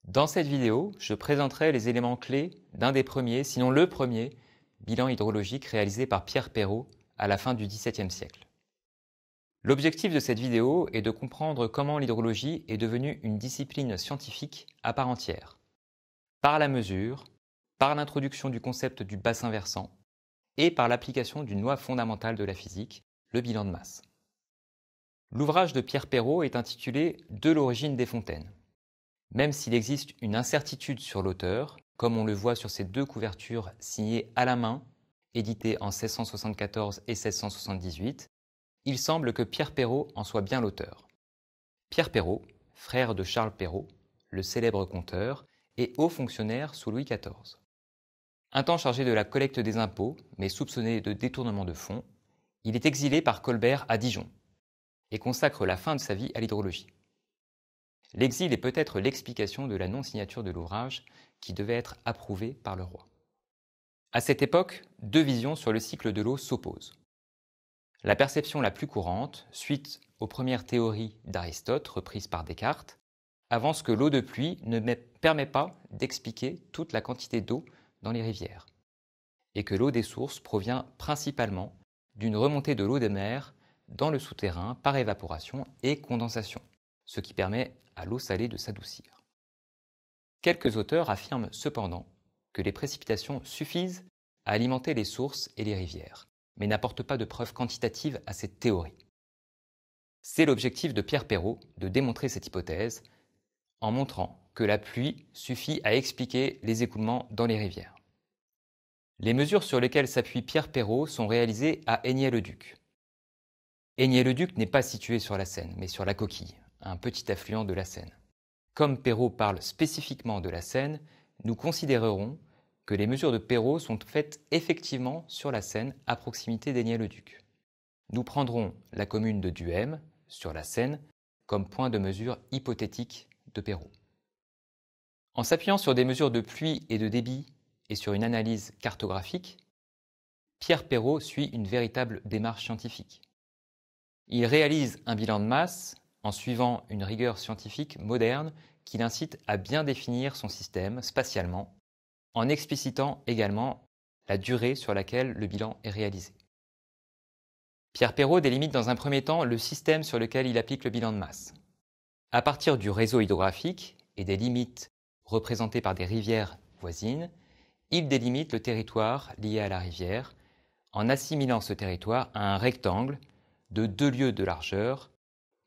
Dans cette vidéo, je présenterai les éléments clés d'un des premiers, sinon le premier, bilan hydrologique réalisé par Pierre Perrault à la fin du XVIIe siècle. L'objectif de cette vidéo est de comprendre comment l'hydrologie est devenue une discipline scientifique à part entière, par la mesure, par l'introduction du concept du bassin versant et par l'application d'une loi fondamentale de la physique, le bilan de masse. L'ouvrage de Pierre Perrault est intitulé « De l'origine des fontaines ». Même s'il existe une incertitude sur l'auteur, comme on le voit sur ces deux couvertures signées à la main, éditées en 1674 et 1678, il semble que Pierre Perrault en soit bien l'auteur. Pierre Perrault, frère de Charles Perrault, le célèbre conteur, et haut fonctionnaire sous Louis XIV. Un temps chargé de la collecte des impôts, mais soupçonné de détournement de fonds, il est exilé par Colbert à Dijon et consacre la fin de sa vie à l'hydrologie. L'exil est peut-être l'explication de la non-signature de l'ouvrage qui devait être approuvé par le roi. À cette époque, deux visions sur le cycle de l'eau s'opposent. La perception la plus courante, suite aux premières théories d'Aristote reprises par Descartes, avance que l'eau de pluie ne permet pas d'expliquer toute la quantité d'eau dans les rivières, et que l'eau des sources provient principalement d'une remontée de l'eau des mers dans le souterrain par évaporation et condensation, ce qui permet à l'eau salée de s'adoucir. Quelques auteurs affirment cependant que les précipitations suffisent à alimenter les sources et les rivières, mais n'apportent pas de preuves quantitatives à cette théorie. C'est l'objectif de Pierre Perrault de démontrer cette hypothèse en montrant que la pluie suffit à expliquer les écoulements dans les rivières. Les mesures sur lesquelles s'appuie Pierre Perrault sont réalisées à Aigné-le-Duc. Aigné-le-Duc n'est pas situé sur la Seine, mais sur la Coquille, un petit affluent de la Seine. Comme Perrault parle spécifiquement de la Seine, nous considérerons que les mesures de Perrault sont faites effectivement sur la Seine à proximité d'Aigné-le-Duc. Nous prendrons la commune de Duhem, sur la Seine, comme point de mesure hypothétique de Perrault. En s'appuyant sur des mesures de pluie et de débit et sur une analyse cartographique, Pierre Perrault suit une véritable démarche scientifique. Il réalise un bilan de masse en suivant une rigueur scientifique moderne qui l'incite à bien définir son système spatialement, en explicitant également la durée sur laquelle le bilan est réalisé. Pierre Perrault délimite dans un premier temps le système sur lequel il applique le bilan de masse. À partir du réseau hydrographique et des limites représentées par des rivières voisines, il délimite le territoire lié à la rivière en assimilant ce territoire à un rectangle de 2 lieues de largeur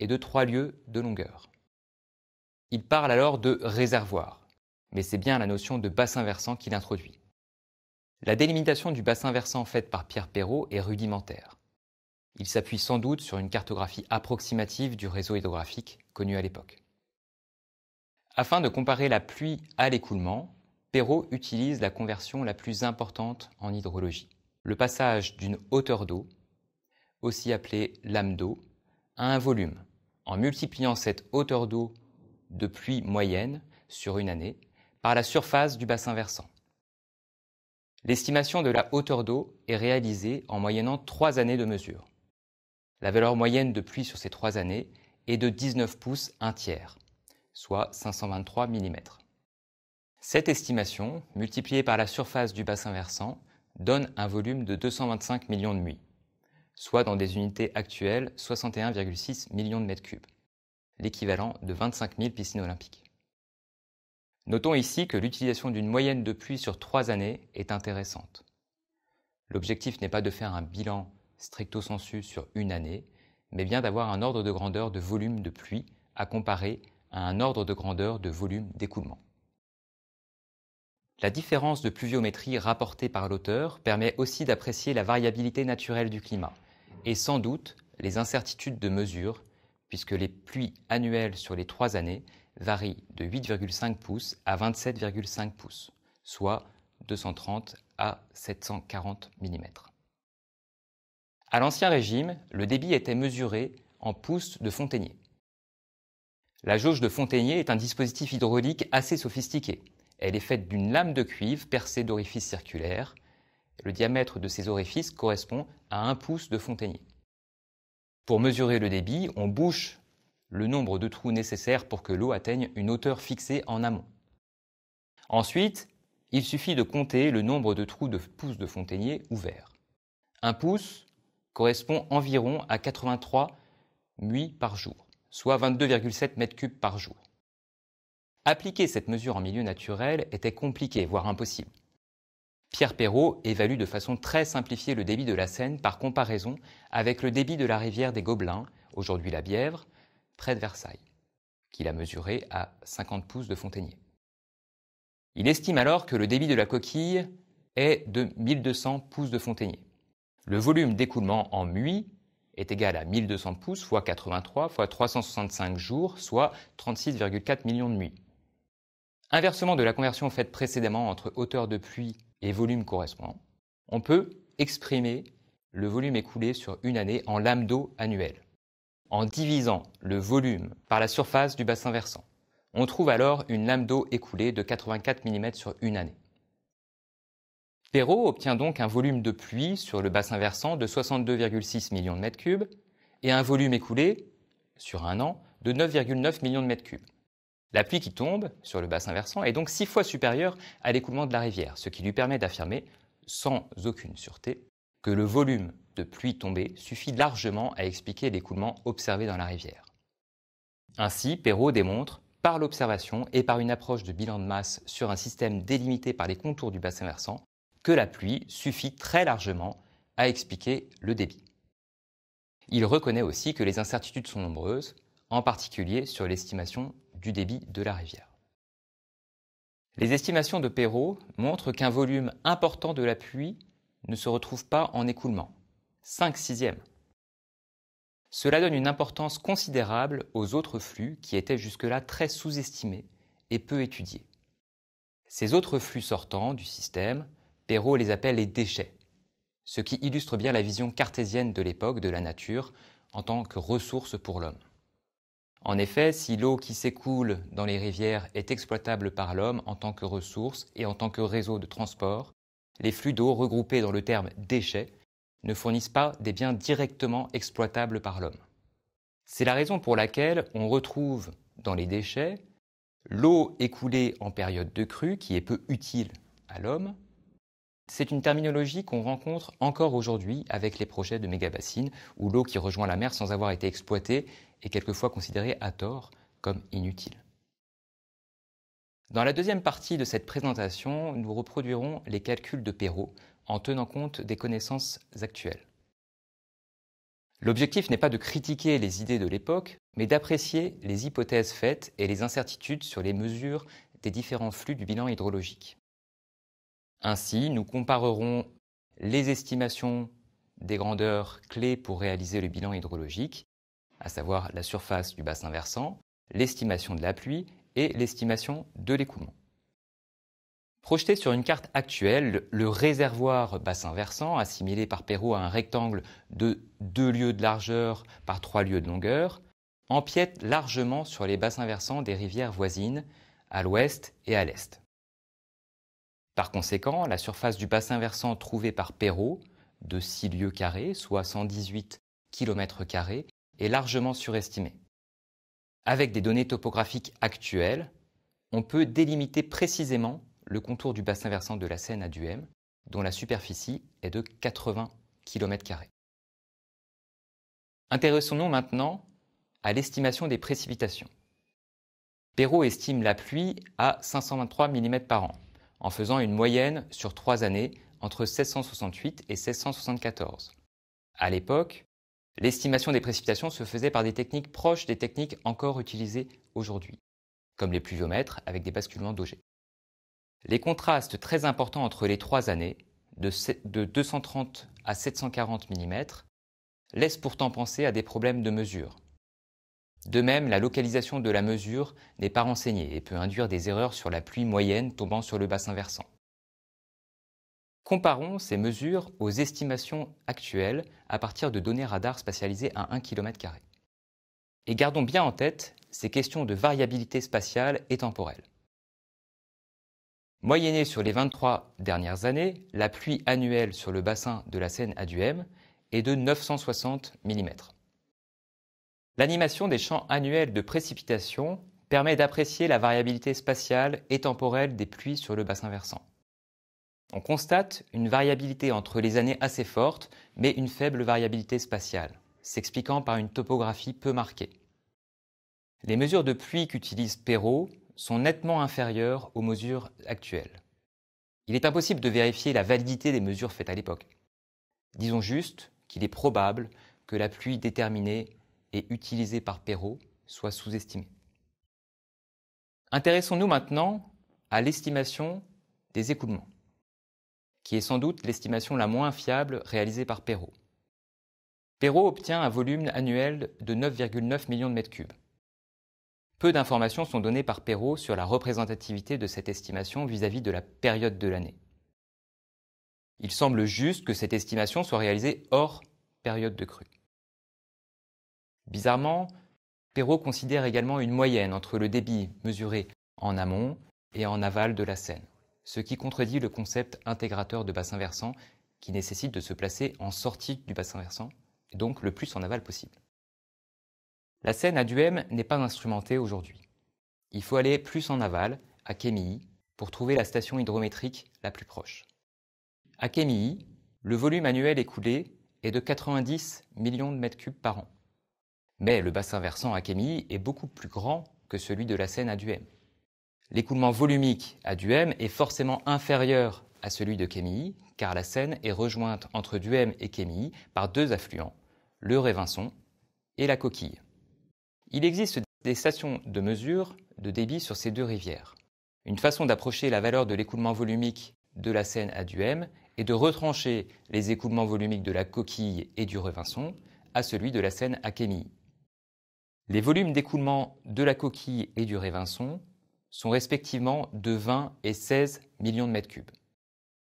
et de 3 lieues de longueur. Il parle alors de réservoir, mais c'est bien la notion de bassin versant qu'il introduit. La délimitation du bassin versant faite par Pierre Perrault est rudimentaire. Il s'appuie sans doute sur une cartographie approximative du réseau hydrographique connu à l'époque. Afin de comparer la pluie à l'écoulement, Perrault utilise la conversion la plus importante en hydrologie, le passage d'une hauteur d'eau, aussi appelée lame d'eau, à un volume, en multipliant cette hauteur d'eau de pluie moyenne sur une année par la surface du bassin versant. L'estimation de la hauteur d'eau est réalisée en moyennant 3 années de mesure. La valeur moyenne de pluie sur ces 3 années est de 19 pouces 1 tiers, soit 523 mm. Cette estimation, multipliée par la surface du bassin versant, donne un volume de 225 millions de muis, soit dans des unités actuelles 61,6 millions de mètres cubes, l'équivalent de 25 000 piscines olympiques. Notons ici que l'utilisation d'une moyenne de pluie sur 3 années est intéressante. L'objectif n'est pas de faire un bilan stricto sensu sur une année, mais bien d'avoir un ordre de grandeur de volume de pluie à comparer à un ordre de grandeur de volume d'écoulement. La différence de pluviométrie rapportée par l'auteur permet aussi d'apprécier la variabilité naturelle du climat et sans doute les incertitudes de mesure, puisque les pluies annuelles sur les 3 années varient de 8,5 pouces à 27,5 pouces, soit 230 à 740 mm. À l'Ancien Régime, le débit était mesuré en pouces de Fontainier. La jauge de Fontainier est un dispositif hydraulique assez sophistiqué. Elle est faite d'une lame de cuivre percée d'orifices circulaires. Le diamètre de ces orifices correspond à 1 pouce de Fontainier. Pour mesurer le débit, on bouche le nombre de trous nécessaires pour que l'eau atteigne une hauteur fixée en amont. Ensuite, il suffit de compter le nombre de trous de pouces de fontainier ouverts. Un pouce correspond environ à 83 muis par jour, soit 22,7 m3 par jour. Appliquer cette mesure en milieu naturel était compliqué, voire impossible. Pierre Perrault évalue de façon très simplifiée le débit de la Seine par comparaison avec le débit de la rivière des Gobelins, aujourd'hui la Bièvre, près de Versailles, qu'il a mesuré à 50 pouces de fontainier. Il estime alors que le débit de la coquille est de 1200 pouces de fontainier. Le volume d'écoulement en muis est égal à 1200 pouces fois 83 fois 365 jours, soit 36,4 millions de muis. Inversement de la conversion faite précédemment entre hauteur de pluie et volume correspondant, on peut exprimer le volume écoulé sur une année en lames d'eau annuelles. En divisant le volume par la surface du bassin versant, on trouve alors une lame d'eau écoulée de 84 mm sur une année. Perrault obtient donc un volume de pluie sur le bassin versant de 62,6 millions de mètres cubes et un volume écoulé, sur un an, de 9,9 millions de mètres cubes. La pluie qui tombe sur le bassin versant est donc 6 fois supérieure à l'écoulement de la rivière, ce qui lui permet d'affirmer, sans aucune sûreté, que le volume de pluie tombée suffit largement à expliquer l'écoulement observé dans la rivière. Ainsi, Perrault démontre, par l'observation et par une approche de bilan de masse sur un système délimité par les contours du bassin versant, que la pluie suffit très largement à expliquer le débit. Il reconnaît aussi que les incertitudes sont nombreuses, en particulier sur l'estimation du débit de la rivière. Les estimations de Perrault montrent qu'un volume important de la pluie ne se retrouve pas en écoulement, 5/6. Cela donne une importance considérable aux autres flux qui étaient jusque-là très sous-estimés et peu étudiés. Ces autres flux sortants du système, Perrault les appelle les déchets, ce qui illustre bien la vision cartésienne de l'époque de la nature en tant que ressource pour l'homme. En effet, si l'eau qui s'écoule dans les rivières est exploitable par l'homme en tant que ressource et en tant que réseau de transport, les flux d'eau regroupés dans le terme déchets ne fournissent pas des biens directement exploitables par l'homme. C'est la raison pour laquelle on retrouve dans les déchets l'eau écoulée en période de crue qui est peu utile à l'homme. C'est une terminologie qu'on rencontre encore aujourd'hui avec les projets de mégabassines où l'eau qui rejoint la mer sans avoir été exploitée est quelquefois considérée à tort comme inutile. Dans la deuxième partie de cette présentation, nous reproduirons les calculs de Perrault en tenant compte des connaissances actuelles. L'objectif n'est pas de critiquer les idées de l'époque, mais d'apprécier les hypothèses faites et les incertitudes sur les mesures des différents flux du bilan hydrologique. Ainsi, nous comparerons les estimations des grandeurs clés pour réaliser le bilan hydrologique, à savoir la surface du bassin versant, l'estimation de la pluie et l'estimation de l'écoulement. Projeté sur une carte actuelle, le réservoir bassin versant, assimilé par Perrault à un rectangle de 2 lieues de largeur par 3 lieues de longueur, empiète largement sur les bassins versants des rivières voisines, à l'ouest et à l'est. Par conséquent, la surface du bassin versant trouvé par Perrault, de 6 lieues carrées, soit 118 km², est largement surestimée. Avec des données topographiques actuelles, on peut délimiter précisément le contour du bassin versant de la Seine à Duhem, dont la superficie est de 80 km². Intéressons-nous maintenant à l'estimation des précipitations. Perrault estime la pluie à 523 mm par an, en faisant une moyenne sur 3 années entre 1668 et 1674. À l'époque, l'estimation des précipitations se faisait par des techniques proches des techniques encore utilisées aujourd'hui, comme les pluviomètres avec des basculements d'Auger. Les contrastes très importants entre les 3 années, de 230 à 740 mm, laissent pourtant penser à des problèmes de mesure. De même, la localisation de la mesure n'est pas renseignée et peut induire des erreurs sur la pluie moyenne tombant sur le bassin versant. Comparons ces mesures aux estimations actuelles à partir de données radars spatialisées à 1 km². Et gardons bien en tête ces questions de variabilité spatiale et temporelle. Moyennée sur les 23 dernières années, la pluie annuelle sur le bassin de la Seine à Duhem est de 960 mm. L'animation des champs annuels de précipitations permet d'apprécier la variabilité spatiale et temporelle des pluies sur le bassin versant. On constate une variabilité entre les années assez forte, mais une faible variabilité spatiale, s'expliquant par une topographie peu marquée. Les mesures de pluie qu'utilise Perrot sont nettement inférieures aux mesures actuelles. Il est impossible de vérifier la validité des mesures faites à l'époque. Disons juste qu'il est probable que la pluie déterminée et utilisée par Perrot soit sous-estimée. Intéressons-nous maintenant à l'estimation des écoulements, qui est sans doute l'estimation la moins fiable réalisée par Perrot. Perrot obtient un volume annuel de 9,9 millions de mètres cubes. Peu d'informations sont données par Perrot sur la représentativité de cette estimation vis-à-vis de la période de l'année. Il semble juste que cette estimation soit réalisée hors période de crue. Bizarrement, Perrot considère également une moyenne entre le débit mesuré en amont et en aval de la Seine, ce qui contredit le concept intégrateur de bassin versant qui nécessite de se placer en sortie du bassin versant, et donc le plus en aval possible. La Seine à Duhem n'est pas instrumentée aujourd'hui. Il faut aller plus en aval, à Quémilly, pour trouver la station hydrométrique la plus proche. À Quémilly, le volume annuel écoulé est de 90 millions de mètres cubes par an. Mais le bassin versant à Quémilly est beaucoup plus grand que celui de la Seine à Duhem. L'écoulement volumique à Duhem est forcément inférieur à celui de Quémilly, car la Seine est rejointe entre Duhem et Quémilly par deux affluents, le Révinçon et la Coquille. Il existe des stations de mesure de débit sur ces deux rivières. Une façon d'approcher la valeur de l'écoulement volumique de la Seine à Duhem est de retrancher les écoulements volumiques de la Coquille et du Révinçon à celui de la Seine à Quémilly. Les volumes d'écoulement de la Coquille et du Révinçon sont respectivement de 20 et 16 millions de mètres cubes.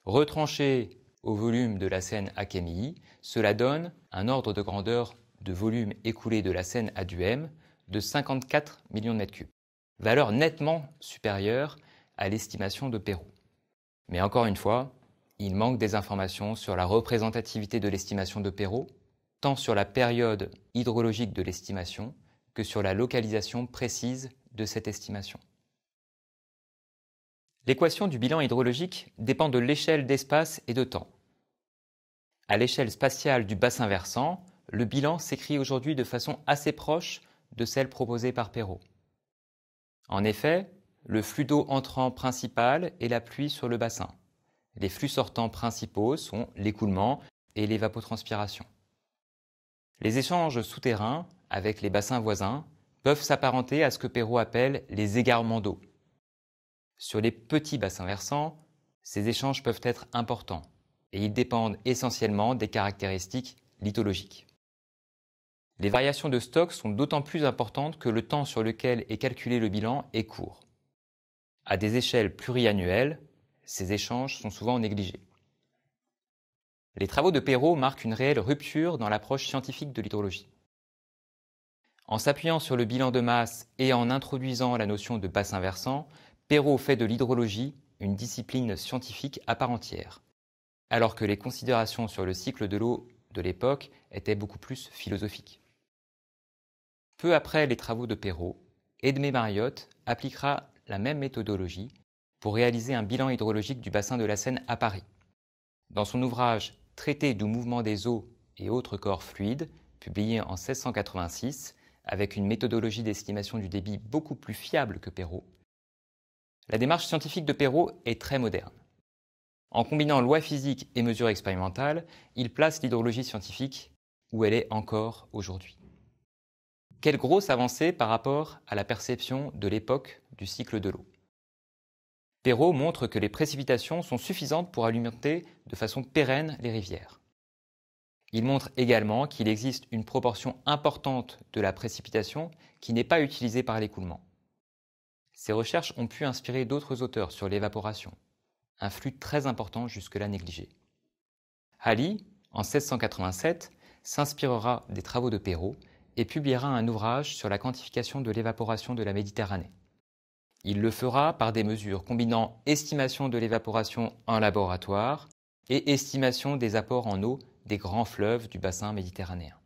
Retranché au volume de la Seine à Quémilly, cela donne un ordre de grandeur de volume écoulé de la Seine à Duhem de 54 millions de mètres cubes, valeur nettement supérieure à l'estimation de Perrot. Mais encore une fois, il manque des informations sur la représentativité de l'estimation de Perrot, tant sur la période hydrologique de l'estimation que sur la localisation précise de cette estimation. L'équation du bilan hydrologique dépend de l'échelle d'espace et de temps. À l'échelle spatiale du bassin versant, le bilan s'écrit aujourd'hui de façon assez proche de celle proposée par Perrot. En effet, le flux d'eau entrant principal est la pluie sur le bassin. Les flux sortants principaux sont l'écoulement et l'évapotranspiration. Les échanges souterrains avec les bassins voisins peuvent s'apparenter à ce que Perrot appelle les égarements d'eau. Sur les petits bassins versants, ces échanges peuvent être importants et ils dépendent essentiellement des caractéristiques lithologiques. Les variations de stock sont d'autant plus importantes que le temps sur lequel est calculé le bilan est court. À des échelles pluriannuelles, ces échanges sont souvent négligés. Les travaux de Perrot marquent une réelle rupture dans l'approche scientifique de l'hydrologie. En s'appuyant sur le bilan de masse et en introduisant la notion de bassin versant, Perrot fait de l'hydrologie une discipline scientifique à part entière, alors que les considérations sur le cycle de l'eau de l'époque étaient beaucoup plus philosophiques. Peu après les travaux de Perrot, Edmé Mariotte appliquera la même méthodologie pour réaliser un bilan hydrologique du bassin de la Seine à Paris. Dans son ouvrage « Traité du mouvement des eaux et autres corps fluides », publié en 1686, avec une méthodologie d'estimation du débit beaucoup plus fiable que Perrot, la démarche scientifique de Perrot est très moderne. En combinant lois physiques et mesures expérimentales, il place l'hydrologie scientifique où elle est encore aujourd'hui. Quelle grosse avancée par rapport à la perception de l'époque du cycle de l'eau. Perrot montre que les précipitations sont suffisantes pour alimenter de façon pérenne les rivières. Il montre également qu'il existe une proportion importante de la précipitation qui n'est pas utilisée par l'écoulement. Ces recherches ont pu inspirer d'autres auteurs sur l'évaporation, un flux très important jusque-là négligé. Halley, en 1687, s'inspirera des travaux de Perrot et publiera un ouvrage sur la quantification de l'évaporation de la Méditerranée. Il le fera par des mesures combinant estimation de l'évaporation en laboratoire et estimation des apports en eau des grands fleuves du bassin méditerranéen.